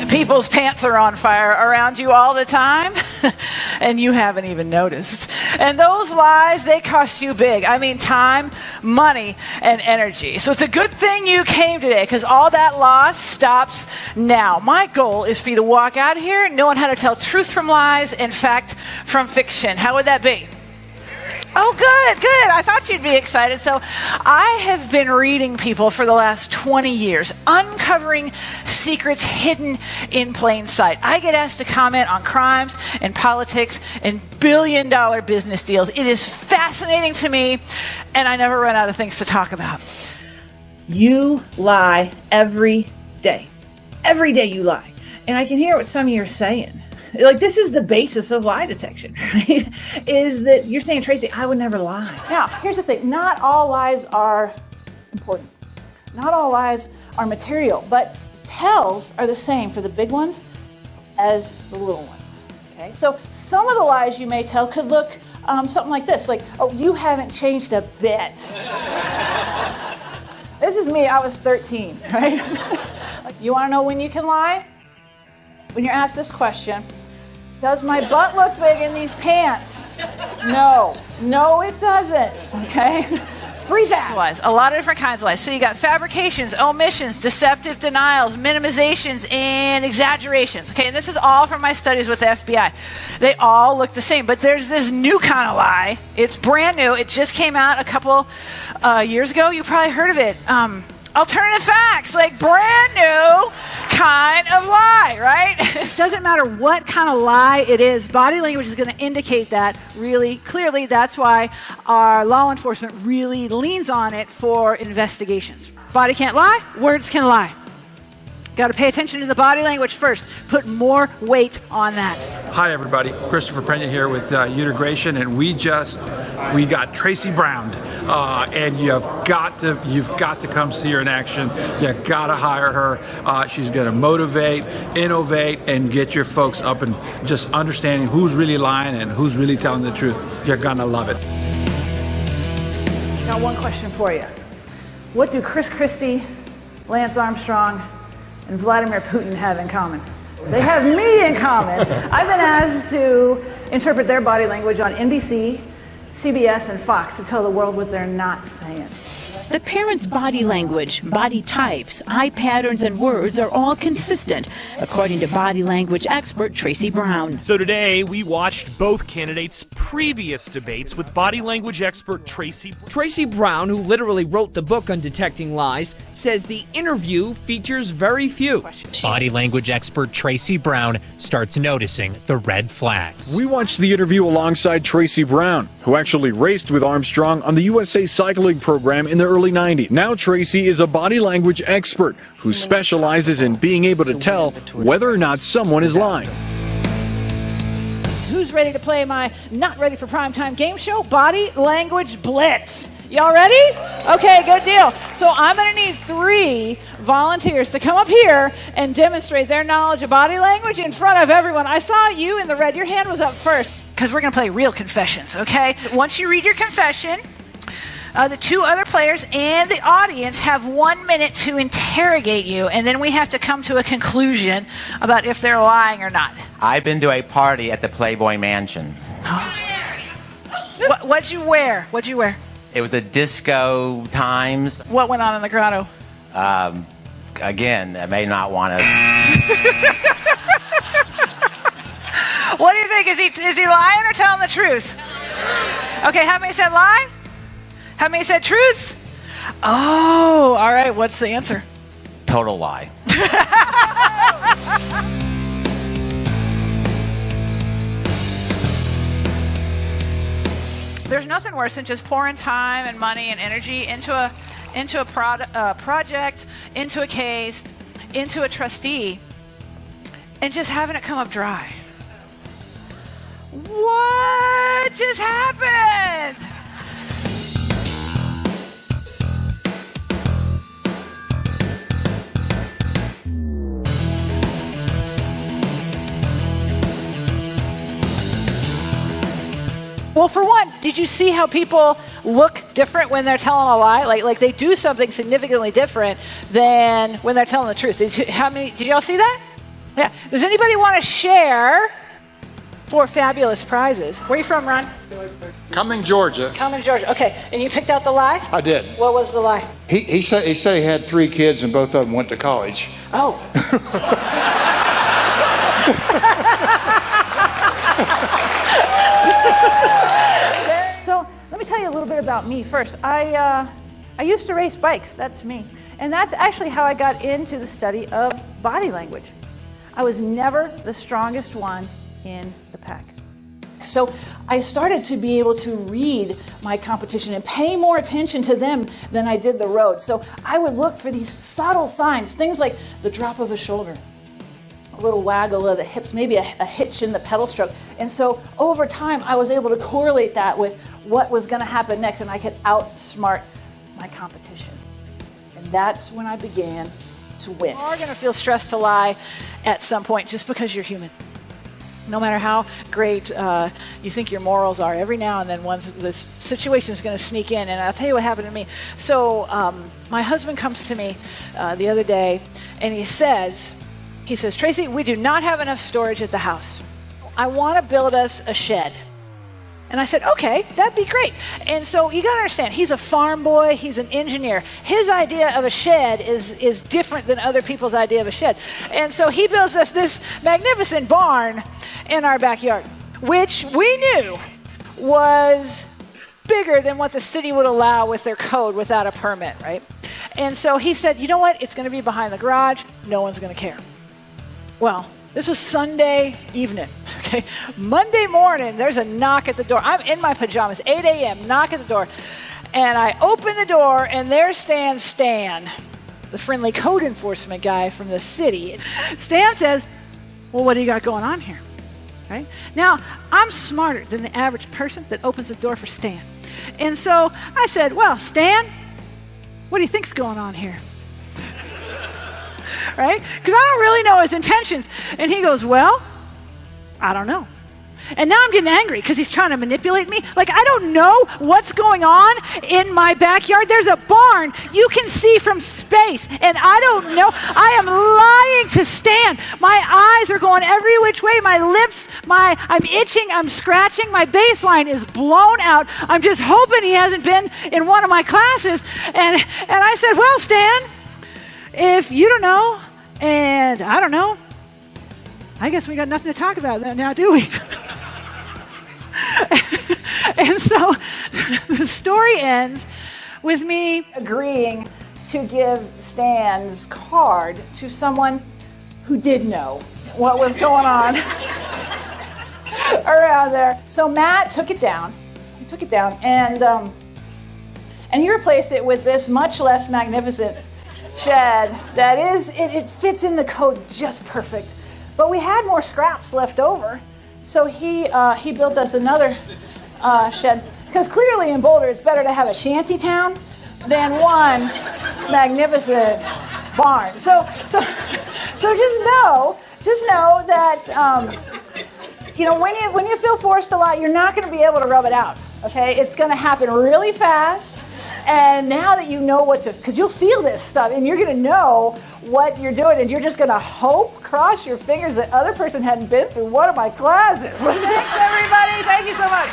People's pants are on fire around you all the time, and you haven't even noticed. And those lies, they cost you big. I mean, time, money, and energy. So it's a good thing you came today, because all that loss stops now. My goal is for you to walk out of here knowing how to tell truth from lies and fact from fiction. How would that be? Oh, good. I thought you'd be excited. So I have been reading people for the last 20 years, uncovering secrets hidden in plain sight. I get asked to comment on crimes and politics and billion-dollar business deals. It is fascinating to me, and I never run out of things to talk about. You lie every day. Every day you lie. And I can hear what some of you are saying. Like, this is the basis of lie detection, right? Is that you're saying, Tracy, I would never lie. Now, here's the thing. Not all lies are important. Not all lies are material, but tells are the same for the big ones as the little ones, okay? So some of the lies you may tell could look something like this, like, oh, you haven't changed a bit. This is me, I was 13, right? Like, you want to know when you can lie? When you're asked this question, does my butt look big in these pants? No, it doesn't, okay? Free pass. Lies. A lot of different kinds of lies. So you got fabrications, omissions, deceptive denials, minimizations, and exaggerations, okay? And this is all from my studies with the FBI. They all look the same, but there's this new kind of lie. It's brand new. It just came out a couple years ago. You probably heard of it. Alternative facts, like brand new kind of lie, right? It doesn't matter what kind of lie it is. Body language is going to indicate that really clearly. That's why our law enforcement really leans on it for investigations. Body can't lie, words can lie. Got to pay attention to the body language first. Put more weight on that. Hi, everybody. Christopher Pena here with Integration, and we got Traci Brown, and you've got to come see her in action. You got to hire her. She's going to motivate, innovate, and get your folks up and just understanding who's really lying and who's really telling the truth. You're going to love it. Got one question for you. What do Chris Christie, Lance Armstrong, and Vladimir Putin have in common? They have me in common. I've been asked to interpret their body language on NBC, CBS, and Fox to tell the world what they're not saying. The parents' body language, body types, eye patterns, and words are all consistent, according to body language expert Traci Brown. So today, we watched both candidates' previous debates with body language expert Traci. Traci Brown, who literally wrote the book on detecting lies, says the interview features very few. Body language expert Traci Brown starts noticing the red flags. We watched the interview alongside Traci Brown, who actually raced with Armstrong on the USA cycling program in the early 90s. Now Traci is a body language expert who specializes in being able to tell whether or not someone is lying. Who's ready to play my not ready for primetime game show? Body Language Blitz. Y'all ready? Okay, good deal. So I'm going to need 3 volunteers to come up here and demonstrate their knowledge of body language in front of everyone. I saw you in the red. Your hand was up first because we're going to play real confessions, okay? Once you read your confession, the 2 other players and the audience have 1 minute to interrogate you, and then we have to come to a conclusion about if they're lying or not. I've been to a party at the Playboy Mansion. What'd you wear? It was a disco times. What went on in the grotto? Again, I may not want to. What do you think? Is he lying or telling the truth? Okay, how many said lie? How many said truth? Oh, all right. What's the answer? Total lie. There's nothing worse than just pouring time and money and energy into a project, into a case, into a trustee, and just having it come up dry. What just happened? Well, for one, did you see how people look different when they're telling a lie? Like they do something significantly different than when they're telling the truth. Did y'all see that? Yeah. Does anybody want to share 4 fabulous prizes? Where are you from, Ron? Cumming, Georgia. Cumming, Georgia. Okay. And you picked out the lie? I did. What was the lie? He said he had 3 kids and both of them went to college. Oh. So let me tell you a little bit about me first. I used to race bikes. That's me. And that's actually how I got into the study of body language. I was never the strongest one in the pack. So I started to be able to read my competition and pay more attention to them than I did the road. So I would look for these subtle signs, things like the drop of a shoulder, a little waggle of the hips, maybe a hitch in the pedal stroke. And so over time, I was able to correlate that with what was going to happen next, and I could outsmart my competition. And that's when I began to win. You are going to feel stressed to lie at some point just because you're human. No matter how great you think your morals are, every now and then this situation is going to sneak in. And I'll tell you what happened to me. So my husband comes to me the other day, and he says, Tracy, we do not have enough storage at the house. I want to build us a shed. And I said, okay, that'd be great. And so you got to understand, he's a farm boy, he's an engineer. His idea of a shed is different than other people's idea of a shed. And so he builds us this magnificent barn in our backyard, which we knew was bigger than what the city would allow with their code without a permit, right? And so he said, you know what? It's going to be behind the garage. No one's going to care. Well, this was Sunday evening, okay? Monday morning, there's a knock at the door. I'm in my pajamas, 8 a.m., knock at the door. And I open the door, and there stands Stan, the friendly code enforcement guy from the city. Stan says, well, what do you got going on here? Right? Now, I'm smarter than the average person that opens the door for Stan. And so I said, well, Stan, what do you think's going on here? Right? Because I don't really know his intentions. And he goes, well, I don't know. And now I'm getting angry because he's trying to manipulate me. Like, I don't know what's going on in my backyard. There's a barn you can see from space, and I don't know. I am lying to Stan. My eyes are going every which way. My lips, I'm itching, I'm scratching. My baseline is blown out. I'm just hoping he hasn't been in one of my classes. And I said, well, Stan, if you don't know, and I don't know, I guess we got nothing to talk about now, do we? And so the story ends with me agreeing to give Stan's card to someone who did know what was going on around there. So Matt took it down. He took it down, and he replaced it with this much less magnificent shed that it fits in the code just perfect. But we had more scraps left over, so he built us another shed. Because clearly in Boulder, it's better to have a shanty town than one magnificent barn. So just know that when you feel forced a lot, you're not going to be able to rub it out. Okay, it's going to happen really fast. And now that you know because you'll feel this stuff, and you're going to know what you're doing, and you're just going to cross your fingers that other person hadn't been through one of my classes. Thanks, everybody. Thank you so much.